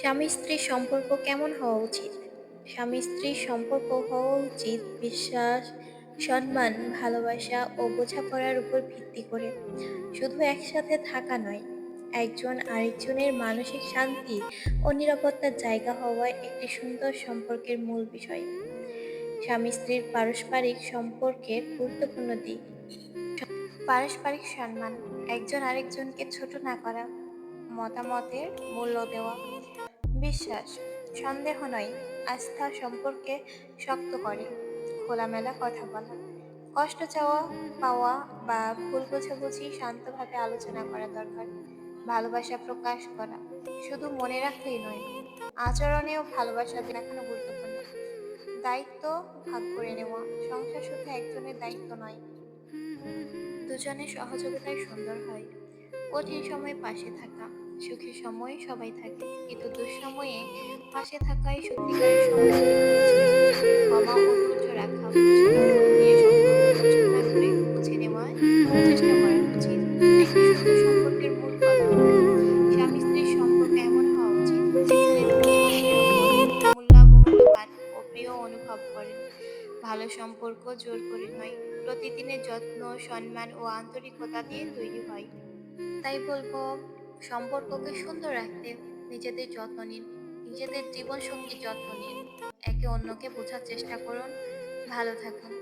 স্বামী স্ত্রীর সম্পর্ক কেমন হওয়া উচিত? স্বামী স্ত্রীর সম্পর্ক হওয়া উচিত বিশ্বাস, সম্মান, ভালোবাসা ও বোঝাপড়ার উপর ভিত্তি করে। শুধু একসাথে থাকা নয়, একজন আরেকজনের মানসিক শান্তি ও নিরাপত্তার জায়গা হওয়া একটি সুন্দর সম্পর্কের মূল বিষয়। স্বামী স্ত্রীর পারস্পরিক সম্পর্কের গুরুত্বপূর্ণ দিক: পারস্পরিক সম্মান, একজন আরেকজনকে ছোট না করা, মতামতের মূল্য দেওয়া। বিশ্বাস, সন্দেহ নয়, আস্থা সম্পর্কে শক্ত করে। খোলামেলা কথা বলা, কষ্ট চাওয়া পাওয়া বা ভুল বোঝাবুঝি শান্তভাবে আলোচনা করা দরকার। ভালোবাসা প্রকাশ করা, শুধু মনে রাখলেই নয়, আচরণেও ভালোবাসা দেখানো গুরুত্বপূর্ণ। দায়িত্ব ভাগ করে নেওয়া, সংসার শুধু একজনের দায়িত্ব নয়, দুজনের সহযোগিতায় সুন্দর হয়। কঠিন সময়ে পাশে থাকা, সুখের সময়ে সবাই থাকে, কিন্তু দুঃসময়ে পাশে থাকাই সত্যিকারের সম্পর্কের পরিচয়। ক্ষমা ও ধৈর্য রাখা, ছোট ভুল নিয়ে সম্পর্ক নষ্ট না করে বুঝে নেওয়ার চেষ্টা করা উচিত। একটি সুন্দর সম্পর্কের মূল ফলাফল: স্বামী স্ত্রীর সম্পর্ক এমন হওয়া উচিত যেখানে দুজন একে অপরকে মূল্যবান ও প্রিয় অনুভব করেন। ভালো সম্পর্ক জোর করে নয়, প্রতিদিনের যত্ন, সম্মান ও আন্তরিকতা দিয়ে তৈরি হয়। তাই বলবো, সম্পর্ককে সুন্দর রাখতে নিজেদের যত্ন নিন, নিজেদের জীবন সঙ্গীর যত্ন নিন, একে অন্যকে বোঝার চেষ্টা করুন। ভালো থাকুন।